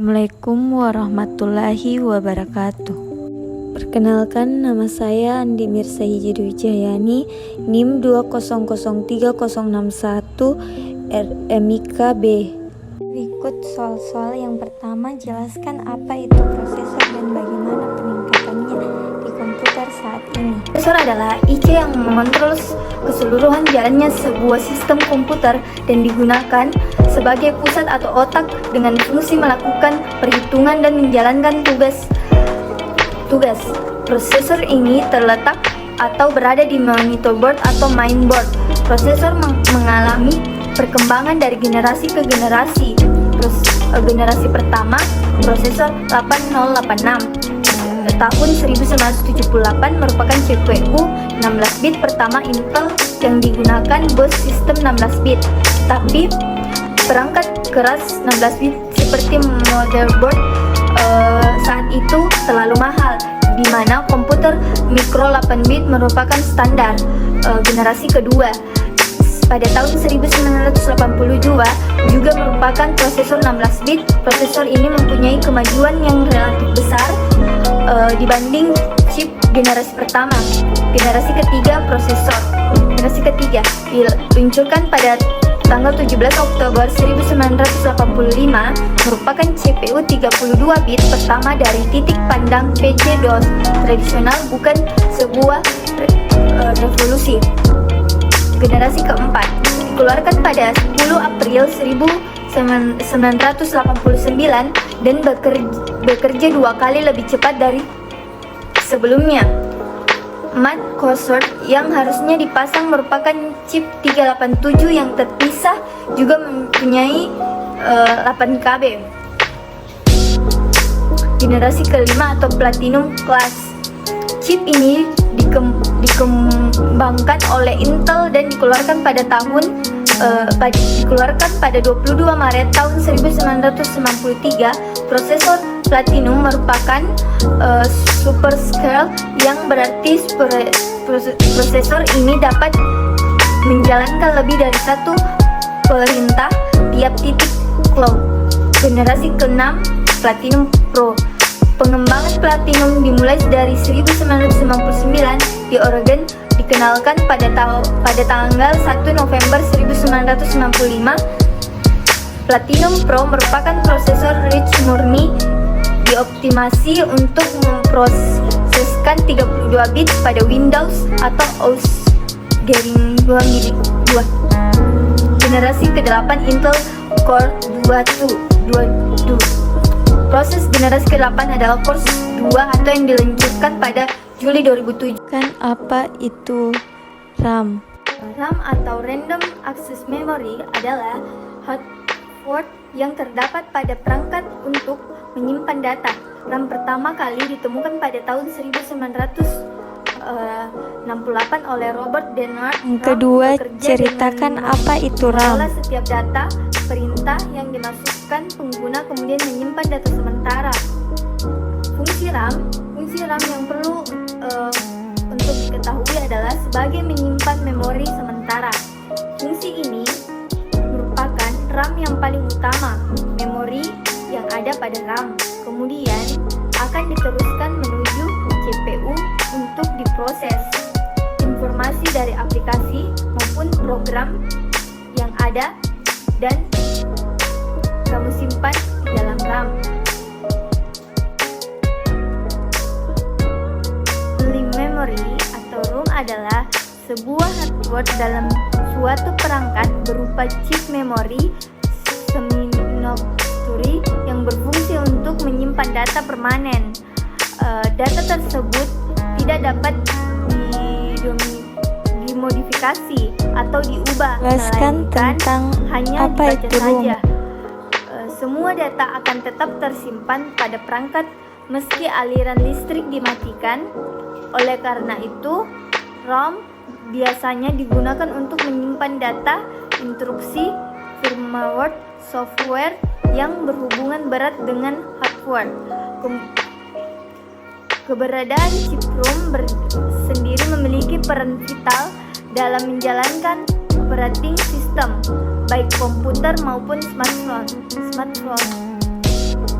Assalamualaikum warahmatullahi wabarakatuh. Perkenalkan, nama saya Andi Mirsa Hijidwijayani, NIM 2003061 RMIK B. Berikut soal-soal yang pertama, jelaskan apa itu prosesor dan bagaimana peningkatannya di komputer saat ini. Prosesor adalah IC yang mengontrol keseluruhan jalannya sebuah sistem komputer dan digunakan sebagai pusat atau otak dengan fungsi melakukan perhitungan dan menjalankan tugas. Prosesor ini terletak atau berada di monitorboard atau mainboard. Prosesor mengalami perkembangan dari generasi ke generasi. Generasi pertama, prosesor 8086 tahun 1978 merupakan CPU 16 bit pertama Intel yang digunakan bus sistem 16 bit. Tapi perangkat keras 16 bit seperti motherboard saat itu terlalu mahal, di mana komputer mikro 8 bit merupakan standar generasi kedua. Pada tahun 1982 juga merupakan prosesor 16 bit. Prosesor ini mempunyai kemajuan yang relatif besar dibanding chip generasi pertama. Generasi ketiga prosesor. Generasi ketiga diluncurkan pada tanggal 17 Oktober 1985, merupakan CPU 32 bit pertama dari titik pandang PC-DOS tradisional, bukan sebuah revolusi. Generasi keempat dikeluarkan pada 10 April 1989 dan bekerja 2 kali lebih cepat dari sebelumnya. Math Cursor yang harusnya dipasang merupakan chip 387 yang terpisah, juga mempunyai 8 KB. Generasi kelima atau Platinum Class. Chip ini dikembangkan oleh Intel dan dikeluarkan pada 22 Maret tahun 1993. Prosesor Platinum merupakan superscale, yang berarti prosesor ini dapat menjalankan lebih dari satu perintah tiap titik clock. Generasi ke-6 Platinum Pro. Pengembangan Platinum dimulai dari 1999 di Oregon, dikenalkan pada tanggal 1 November 1995. Platinum Pro merupakan prosesor rich murni, dioptimasi untuk memproseskan 32 bit pada Windows atau OS Garing 2. Generasi ke-8 Intel Core 2. Proses generasi ke-8 adalah Core 2 atau yang diluncurkan pada Juli 2007. Kan apa itu RAM? RAM atau Random Access Memory adalah hardware yang terdapat pada perangkat untuk menyimpan data. RAM pertama kali ditemukan pada tahun 1968 oleh Robert Dennard. Kedua, ceritakan apa itu RAM. Setiap data perintah yang dimasukkan pengguna kemudian menyimpan data sementara. Fungsi RAM yang perlu untuk diketahui adalah sebagai menyimpan memori sementara. Fungsi ini merupakan RAM yang paling utama. Memori yang ada pada RAM kemudian akan diteruskan menuju CPU untuk diproses. Informasi dari aplikasi maupun program yang ada dan kamu simpan di dalam RAM. Memory atau ROM adalah sebuah hardware dalam suatu perangkat berupa chip memori semi-conductor yang berfungsi untuk menyimpan data permanen. Data tersebut tidak dapat dimodifikasi atau diubah, Jelaskan tentang hanya apa dibaca itu ROM. saja. Semua data akan tetap tersimpan pada perangkat meski aliran listrik dimatikan. Oleh karena itu, ROM biasanya digunakan untuk menyimpan data, instruksi, firmware, software yang berhubungan berat dengan hardware. Keberadaan chip ROM sendiri memiliki peran vital dalam menjalankan operating system, baik komputer maupun smartphone.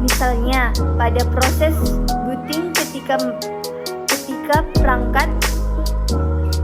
Misalnya, pada proses booting ketika perangkat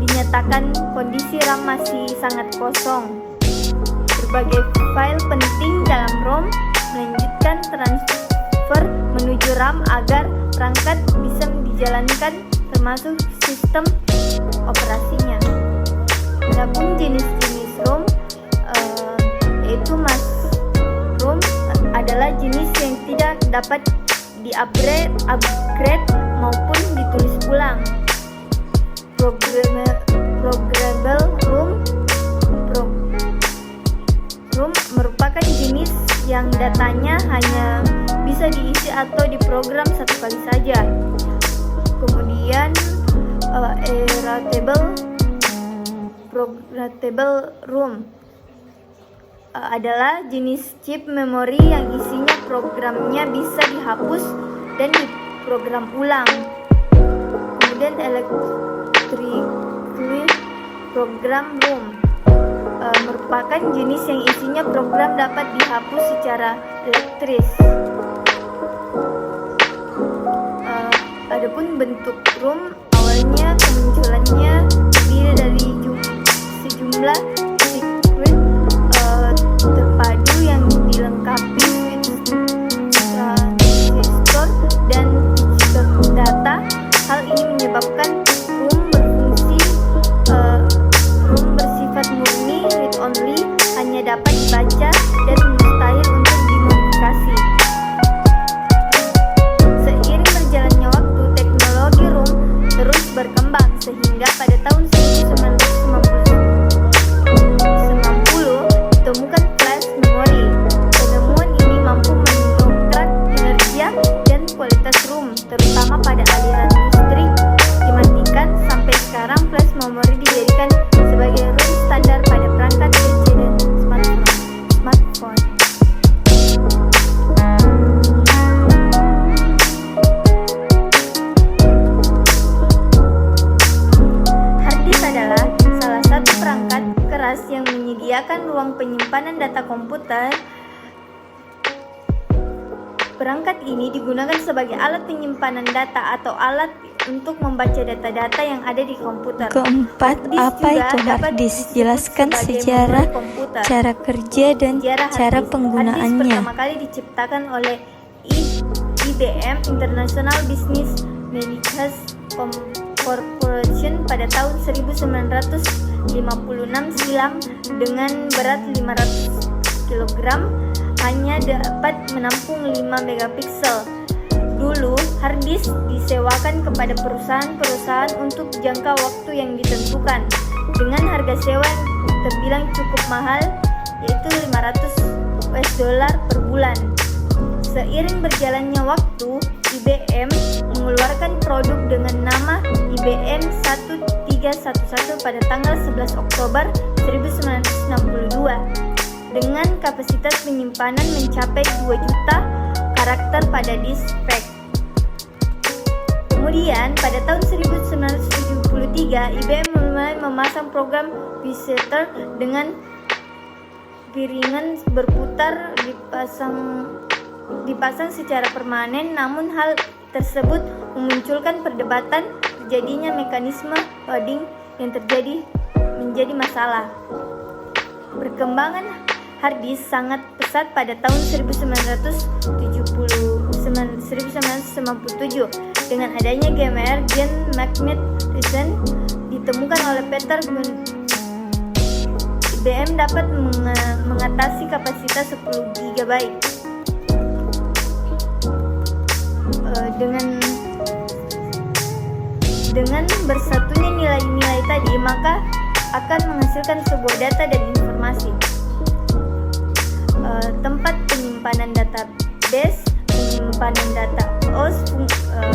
dinyatakan kondisi RAM masih sangat kosong. Berbagai file penting dalam ROM melanjutkan transfer menuju RAM agar perangkat bisa dijalankan, termasuk sistem operasinya. Adapun jenis-jenis ROM yaitu ROM adalah jenis yang tidak dapat di-upgrade maupun ditulis ulang. Programmable ROM merupakan jenis yang datanya hanya bisa diisi atau diprogram satu kali saja. Kemudian programmable ROM adalah jenis chip memori yang isinya programnya bisa dihapus dan diprogram ulang. Kemudian electrically program ROM merupakan jenis yang isinya program dapat dihapus secara elektris. Adapun bentuk ROM awalnya kemunculannya terdiri dari sejumlah sirkuit terpadu yang dilengkapi transistor dan digital data. Hal ini menyebabkan ROM bersifat murni read only, hanya dapat dibaca dan mustahil untuk dimodifikasi. Seiring berjalannya waktu, teknologi ROM terus berkembang sehingga pada tahun 1990 ditemukan flash memory. Penemuan ini mampu mendongkrak kinerja dan kualitas ROM, terutama pada aliran listrik dimatikan. Sampai sekarang flash memory dijadikan sebagai ROM standar pada perangkat PC dan smartphone. Harddisk adalah salah satu perangkat keras yang menyediakan ruang penyimpanan data komputer. Perangkat ini digunakan sebagai alat penyimpanan data atau alat untuk membaca data-data yang ada di komputer. Keempat, apa itu harddisk? Jelaskan sejarah, cara kerja, dan cara penggunaannya. Harddisk pertama kali diciptakan oleh IBM International Business Managers Corporation pada tahun 1956 silam dengan berat 500 kg. Hanya dapat menampung 5 megapiksel. Dulu, harddisk disewakan kepada perusahaan-perusahaan untuk jangka waktu yang ditentukan dengan harga sewa yang terbilang cukup mahal, yaitu $500 per bulan. Seiring berjalannya waktu, IBM mengeluarkan produk dengan nama IBM 1311 pada tanggal 11 Oktober 1962 dengan kapasitas penyimpanan mencapai 2 juta karakter pada disk pack. Kemudian pada tahun 1973 IBM mulai memasang program Visitor dengan piringan berputar dipasang secara permanen. Namun hal tersebut memunculkan perdebatan terjadinya mekanisme loading yang menjadi masalah. Perkembangan harddisk sangat pesat pada tahun 1997 dengan adanya GMR Gen Magnet Reason ditemukan oleh Peter Gunn. IBM dapat mengatasi kapasitas 10 GB. Dengan bersatunya nilai-nilai tadi, maka akan menghasilkan sebuah data dan informasi. Tempat penyimpanan database, penyimpanan data OS,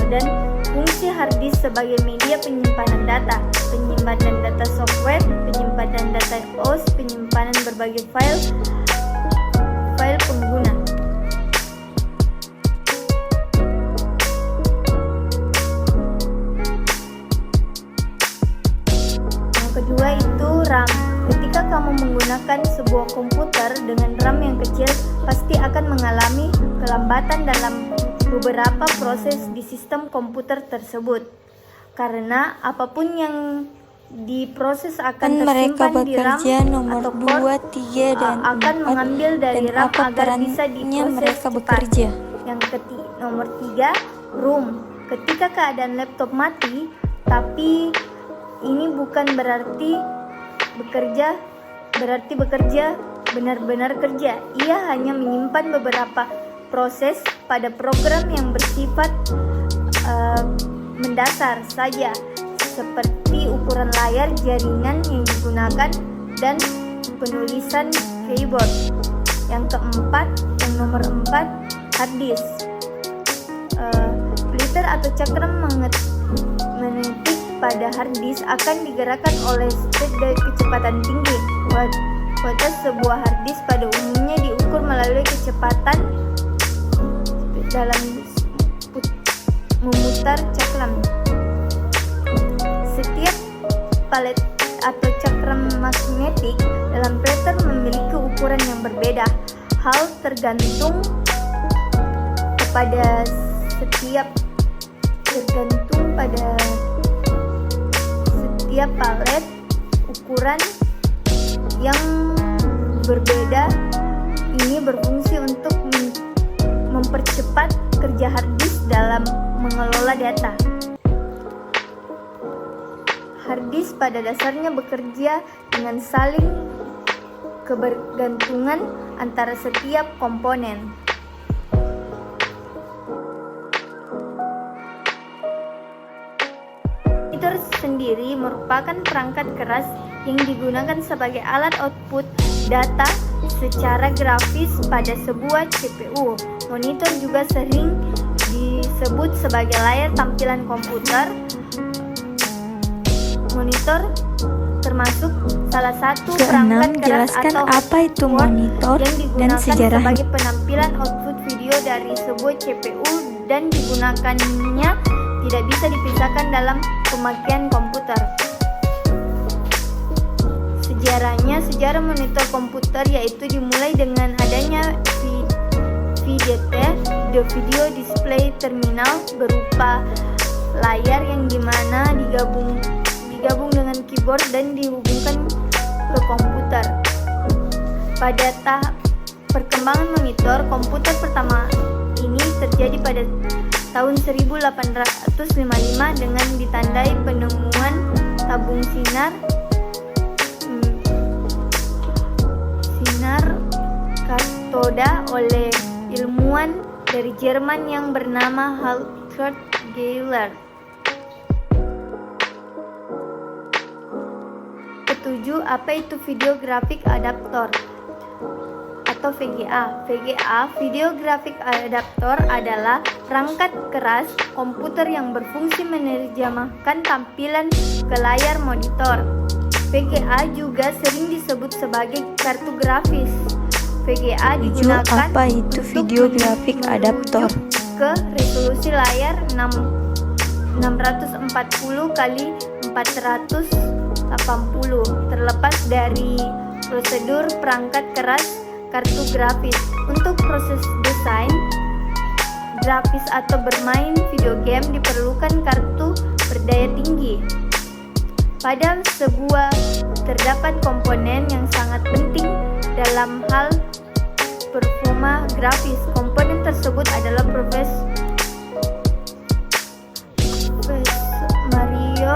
dan fungsi harddisk sebagai media penyimpanan data, penyimpanan data software, penyimpanan data OS, penyimpanan berbagai file pengguna. Yang kedua itu RAM. Ketika kamu mau menggunakan sebuah komputer dengan RAM yang kecil pasti akan mengalami kelambatan dalam beberapa proses di sistem komputer tersebut. Karena apapun yang diproses akan mereka tersimpan di RAM bekerja nomor atau 2, core 3, dan akan 4, mengambil dari dan RAM apa agar bisa perannya diproses mereka cepat. bekerja. Yang nomor 3, room. Ketika keadaan laptop mati, tapi ini bukan berarti bekerja benar-benar kerja. Ia hanya menyimpan beberapa proses pada program yang bersifat mendasar saja, seperti ukuran layar, jaringan yang digunakan, dan penulisan keyboard. Yang nomor 4, hard disk. Splitter atau cakram magnetik pada hard disk akan digerakkan oleh speed dari kecepatan tinggi. Kualitas sebuah hard disk pada umumnya diukur melalui kecepatan dalam memutar cakram. Setiap palet atau cakram magnetik dalam splitter memiliki ukuran yang berbeda. Hal tergantung pada setiap palet ukuran yang berbeda ini berfungsi untuk mempercepat kerja hard disk dalam mengelola data. Hard disk pada dasarnya bekerja dengan saling kebergantungan antara setiap komponen. Monitor sendiri merupakan perangkat keras yang digunakan sebagai alat output data secara grafis pada sebuah CPU. Monitor juga sering disebut sebagai layar tampilan komputer. Monitor termasuk salah satu perangkat keras jelaskan atau apa itu monitor yang dan digunakan sejarahnya. sebagai penampilan output video dari sebuah CPU dan digunakannya tidak bisa dipisahkan dalam pemakaian komputer. Sejarah monitor komputer yaitu dimulai dengan adanya VDT, the Video Display Terminal, berupa layar yang dimana digabung dengan keyboard dan dihubungkan ke komputer. Pada tahap perkembangan monitor komputer pertama ini terjadi pada tahun 1855 dengan ditandai penemuan tabung sinar katoda oleh ilmuwan dari Jerman yang bernama Hartmut Geiler. Ketujuh, apa itu video graphic adaptor atau VGA? VGA, video graphic adaptor, adalah perangkat keras komputer yang berfungsi menerjemahkan tampilan ke layar monitor. VGA juga sering disebut sebagai kartu grafis. VGA digunakan apa itu video graphic adaptor? Ke resolusi layar 640 kali 480. Terlepas dari prosedur perangkat keras kartu grafis, untuk proses desain grafis atau bermain video game diperlukan kartu berdaya tinggi. Pada sebuah terdapat komponen yang sangat penting dalam hal performa grafis. Komponen tersebut adalah Mario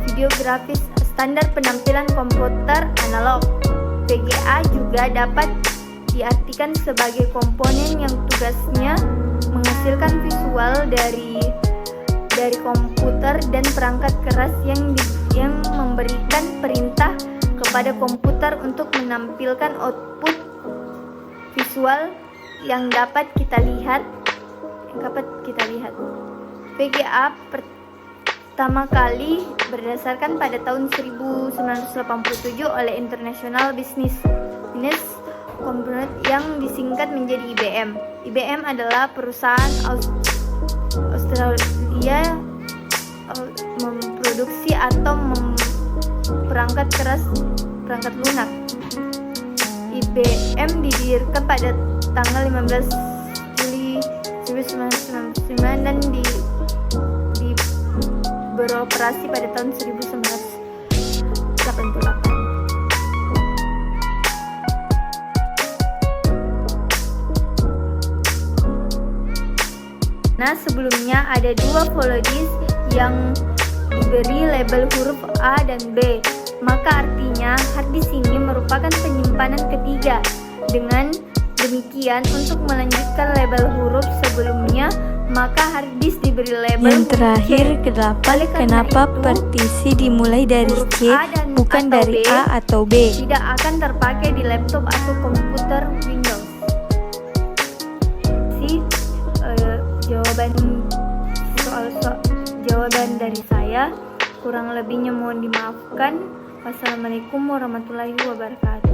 video grafis standar penampilan komputer analog. VGA juga dapat diartikan sebagai komponen yang tugasnya menghasilkan visual dari komputer dan perangkat keras yang memberikan perintah kepada komputer untuk menampilkan output visual yang dapat kita lihat. VGA pertama kali berdasarkan pada tahun 1987 oleh International Business Computer yang disingkat menjadi IBM. IBM adalah perusahaan Australia memproduksi atau perangkat keras perangkat lunak. IBM didirikan pada tanggal 15 Juli 1999 dan beroperasi pada tahun 1988. Nah, sebelumnya ada dua follow disk yang diberi label huruf A dan B. Maka artinya hard disk ini merupakan penyimpanan ketiga. Dengan demikian, untuk melanjutkan label huruf sebelumnya, maka hard disk diberi label Yang huruf terakhir C. kedelapan, Oleh karena kenapa itu, partisi dimulai dari huruf C A dan bukan atau dari B A atau B? tidak akan terpakai di laptop atau komputer Windows. Jawaban dari saya, kurang lebihnya mohon dimaafkan. Wassalamualaikum warahmatullahi wabarakatuh.